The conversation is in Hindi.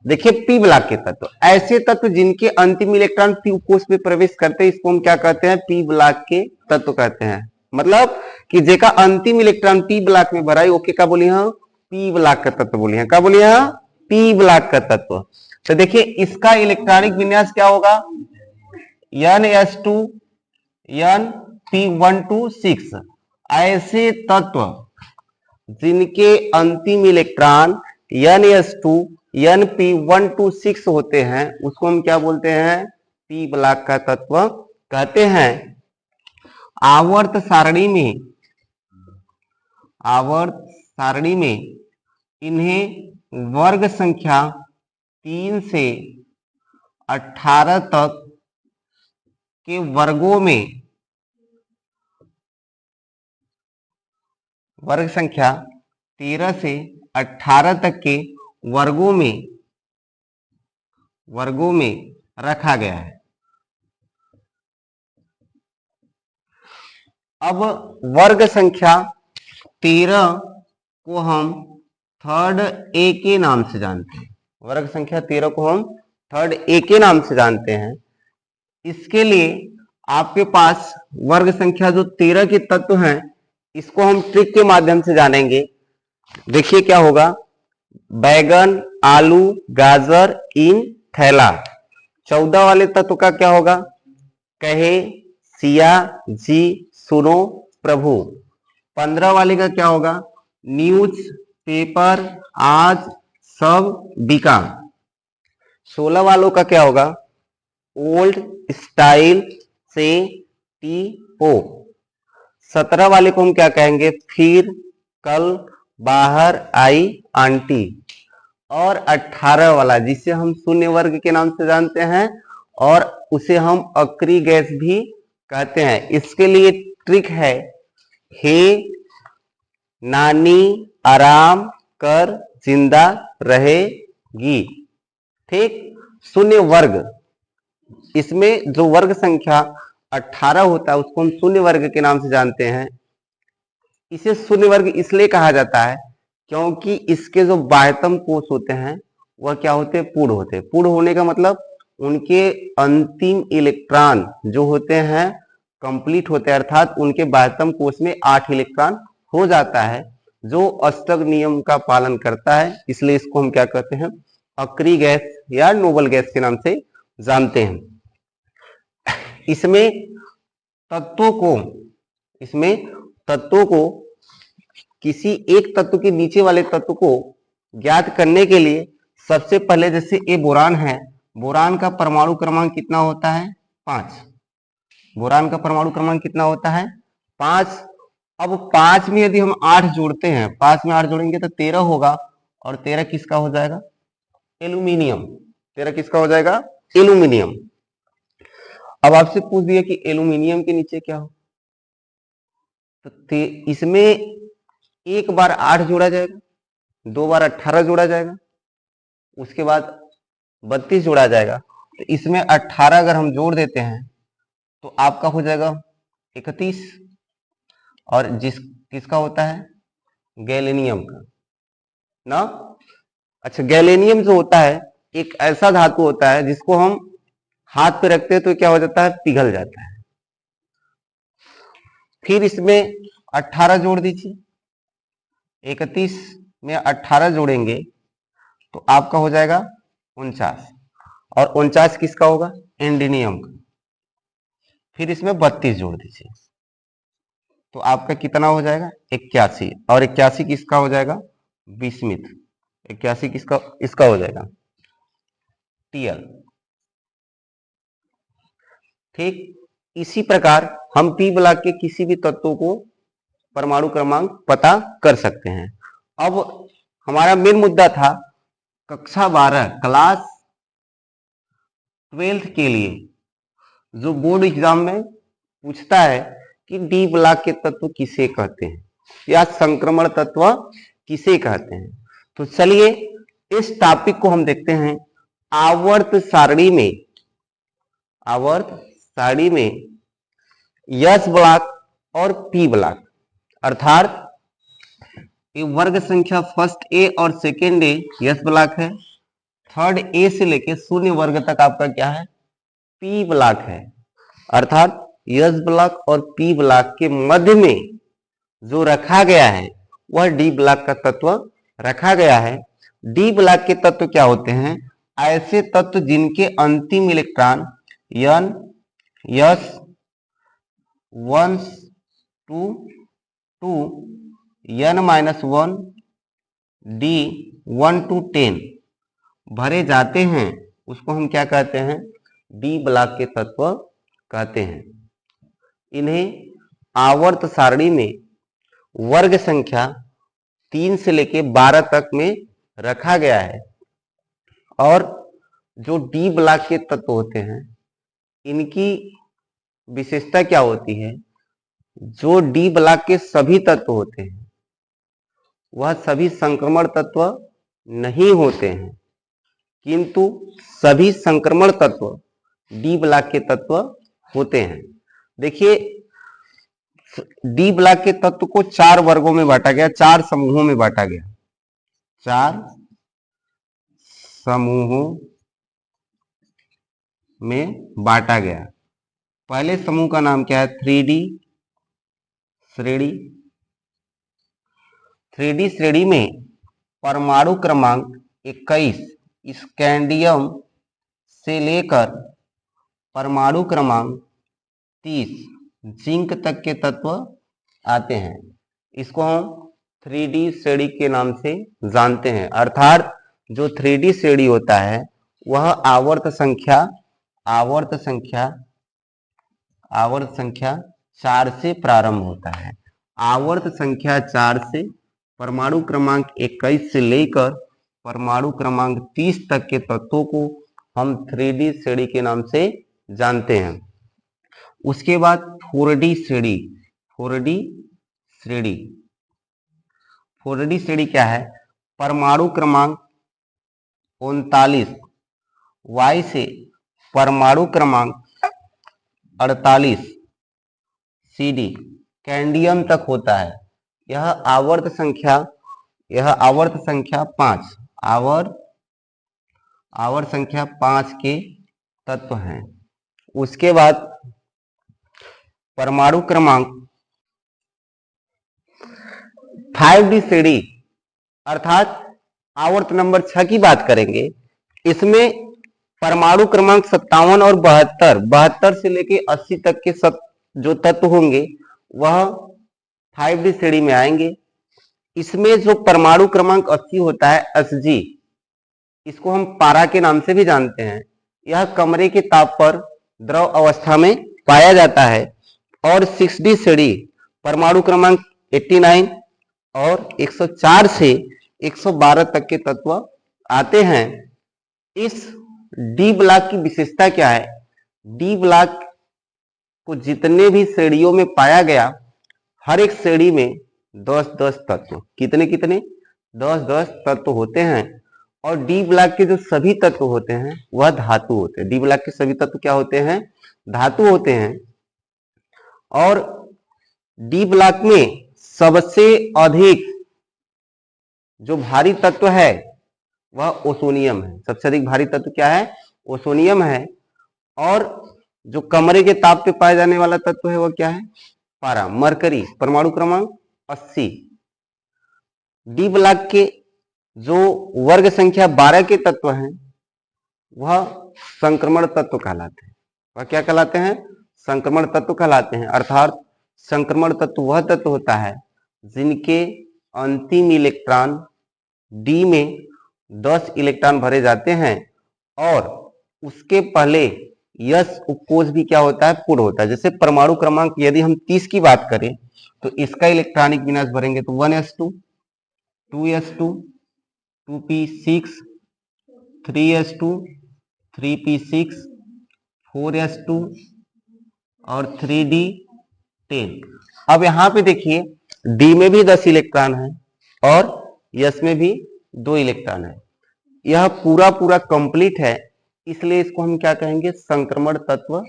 देखिए पी ब्लॉक के तत्व, ऐसे तत्व जिनके अंतिम इलेक्ट्रॉन पी कोष में प्रवेश करते हैं इसको हम क्या कहते हैं, पी ब्लॉक के तत्व कहते हैं। मतलब कि जेका अंतिम इलेक्ट्रॉन पी ब्लॉक में भरा है ओके का बोली हम पी ब्लॉक का तत्व बोली है, क्या बोली है, पी ब्लॉक का तत्व। तो देखिए इसका इलेक्ट्रॉनिक विन्यास क्या होगा, NS2 Np126। ऐसे तत्व जिनके अंतिम इलेक्ट्रॉन NS2 Np126 होते हैं उसको हम क्या बोलते हैं, पी ब्लॉक का तत्व कहते हैं। आवर्त सारणी में इन्हें वर्ग संख्या 3 से 18 तक के वर्गों में, वर्ग संख्या 13 से 18 तक के वर्गों में रखा गया है। अब वर्ग संख्या 13 को हम थर्ड ए के नाम से जानते हैं, वर्ग संख्या 13 को हम थर्ड ए के नाम से जानते हैं। इसके लिए आपके पास वर्ग संख्या जो 13 के तत्व हैं इसको हम ट्रिक के माध्यम से जानेंगे। देखिए क्या होगा, बैगन, आलू, गाजर इन थैला। 14 वाले तत्व का क्या होगा, कहे, सिया, जी, सुनो, प्रभु। 15 वाले का क्या होगा, न्यूज पेपर, आज, सब, बिका। 16 वालों का क्या होगा, ओल्ड, स्टाइल, से, टी, हो। 17 वाले को हम क्या कहेंगे, फिर, कल, बाहर, आई, आंटी। और 18 वाला जिसे हम शून्य वर्ग के नाम से जानते हैं और उसे हम अक्री गैस भी कहते हैं। इसके लिए ट्रिक है, हे नानी आराम कर जिंदा रहेगी। ठीक, शून्य वर्ग, इसमें जो वर्ग संख्या 18 होता है उसको हम शून्य वर्ग के नाम से जानते हैं। इसे शून्य वर्ग इसलिए कहा जाता है क्योंकि इसके जो बाह्यतम कोष होते हैं वह क्या होते हैं, पूर्ण होते हैं। पूर्ण होने का मतलब उनके अंतिम इलेक्ट्रॉन जो होते हैं कंप्लीट होते हैं, अर्थात उनके बाह्यतम कोष में 8 इलेक्ट्रॉन हो जाता है, जो अष्टक नियम का पालन करता है। इसलिए इसको हम क्या कहते हैं, अक्री गैस या नोबल गैस के नाम से जानते हैं। इसमें तत्वों को किसी एक तत्व के नीचे वाले तत्व को ज्ञात करने के लिए सबसे पहले, जैसे ये बोरान है, बोरान का परमाणु क्रमांक कितना होता है, 5। बोरान का परमाणु क्रमांक कितना होता है, 5। अब 5 में यदि हम 8 जोड़ते हैं, 5 में 8 जोड़ेंगे तो 13 होगा, और 13 किसका हो जाएगा, एल्यूमिनियम। 13 किसका हो जाएगा, एल्यूमिनियम। अब आपसे पूछ दिया कि एल्यूमिनियम के नीचे क्या हो, तो इसमें एक बार 8 जोड़ा जाएगा, 2 बार 18 जोड़ा जाएगा, उसके बाद 32 जोड़ा जाएगा। तो इसमें 18 अगर हम जोड़ देते हैं तो आपका हो जाएगा 31। और किसका होता है, गैलेनियम का ना। अच्छा, गैलेनियम जो होता है एक ऐसा धातु होता है जिसको हम हाथ पे रखते हैं तो क्या हो जाता है, पिघल जाता है। फिर इसमें 18 जोड़ दीजिए, 31 में 18 जोड़ेंगे तो आपका हो जाएगा 49, और 49 किसका होगा, एंडिनियम का। फिर इसमें 32 जोड़ दीजिए तो आपका कितना हो जाएगा, 81, और 81 किसका हो जाएगा, बिस्मिथ। 81 किसका, इसका हो जाएगा टीएल। ठीक, इसी प्रकार हम पी ब्लॉक के किसी भी तत्वों को परमाणु क्रमांक पता कर सकते हैं। अब हमारा मेन मुद्दा था कक्षा 12 क्लास 12th के लिए जो बोर्ड एग्जाम में पूछता है कि डी ब्लॉक के तत्व किसे कहते हैं या संक्रमण तत्व किसे कहते हैं। तो चलिए इस टॉपिक को हम देखते हैं। आवर्त सारणी में एस ब्लॉक और पी ब्लॉक, अर्थात ये वर्ग संख्या फर्स्ट ए और सेकेंड ए एस ब्लॉक है, थर्ड ए से लेके शून्य वर्ग तक आपका क्या है, पी ब्लॉक है। अर्थात एस ब्लॉक और पी ब्लॉक के मध्य में जो रखा गया है वह डी ब्लॉक का तत्व रखा गया है। डी ब्लॉक के तत्व क्या होते हैं, ऐसे तत्व जिनके अंतिम electron N S 1 2 2 n-1 d 1 to 10 भरे जाते हैं, उसको हम क्या कहते हैं, डी ब्लॉक के तत्व कहते हैं। इन्हें आवर्त सारणी में वर्ग संख्या 3 से लेके 12 तक में रखा गया है। और जो डी ब्लॉक के तत्व होते हैं इनकी विशेषता क्या होती है, जो डी ब्लॉक के सभी तत्व होते हैं वह सभी संक्रमण तत्व नहीं होते हैं, किंतु सभी संक्रमण तत्व डी ब्लॉक के तत्व होते हैं। देखिए डी ब्लॉक के तत्व को 4 वर्गों में बांटा गया, 4 समूहों में बांटा गया, 4 समूहों में बांटा गया। पहले समूह का नाम क्या है, 3D श्रेणी। 3D श्रेणी में परमाणु क्रमांक 21 स्कैंडियम से लेकर परमाणु क्रमांक 30 जिंक तक के तत्व आते हैं। इसको हम 3D श्रेणी के नाम से जानते हैं। अर्थात जो 3D श्रेणी होता है वह आवर्त संख्या 4 से प्रारंभ होता है। आवर्त संख्या 4 से परमाणु क्रमांक 21 से लेकर परमाणु क्रमांक 30 तक के तत्वों को हम 3D श्रेणी के नाम से जानते हैं। उसके बाद 4D श्रेणी। 4D श्रेणी क्या है, परमाणु क्रमांक 39 Y से परमाणु क्रमांक 48 CD कैंडियम तक होता है। यह आवर्त संख्या 5 आवर्त संख्या 5 के तत्व हैं। उसके बाद परमाणु क्रमांक 5D श्रेणी अर्थात आवर्त नंबर 6 की बात करेंगे। इसमें परमाणु क्रमांक 57 और 72 से लेके 80 तक के जो तत्व होंगे वह 5D श्रेणी में आएंगे। इसमें जो परमाणु क्रमांक 80 होता है Hg, इसको हम पारा के नाम से भी जानते हैं। यह कमरे के ताप पर द्रव अवस्था में पाया जाता है। और 6D श्रेणी परमाणु क्रमांक 89 और 104 से 112 तक के तत्व आते हैं। इस डी ब्लॉक की विशेषता क्या है, डी ब्लॉक को जितने भी श्रेणियों में पाया गया हर एक श्रेणी में 10-10 तत्व, कितने 10-10 तत्व होते हैं। और डी ब्लॉक के जो सभी तत्व होते हैं वह धातु होते हैं। डी ब्लॉक के सभी तत्व क्या होते हैं, धातु होते हैं। और डी ब्लॉक में सबसे अधिक जो भारी तत्व है वह ओसोनियम है। सबसे अधिक भारी तत्व क्या है, ओसोनियम है। और जो कमरे के ताप पे पाया जाने वाला तत्व है वह क्या है, पारा, मरकरी, परमाणु क्रमांक 80। डी ब्लॉक के जो वर्ग संख्या 12 के तत्व हैं वह संक्रमण तत्व कहलाते हैं। वह क्या कहलाते हैं, संक्रमण तत्व कहलाते हैं। अर्थात संक्रमण तत्व वह तत्व होता है जिनके अंतिम इलेक्ट्रॉन डी में 10 इलेक्ट्रॉन भरे जाते हैं और उसके पहले यस उपकोष भी क्या होता है, पूर्ण होता है। जैसे परमाणु क्रमांक यदि हम 30 की बात करें तो इसका इलेक्ट्रॉनिक विन्यास भरेंगे तो 1s2 2s2 2p6 3s2 3p6 4s2 और 3d10। अब यहाँ पे देखिए डी में भी 10 इलेक्ट्रॉन है और यस में भी 2 इलेक्ट्रॉन है। यह पूरा कंप्लीट है, इसलिए इसको हम क्या कहेंगे, संक्रमण तत्व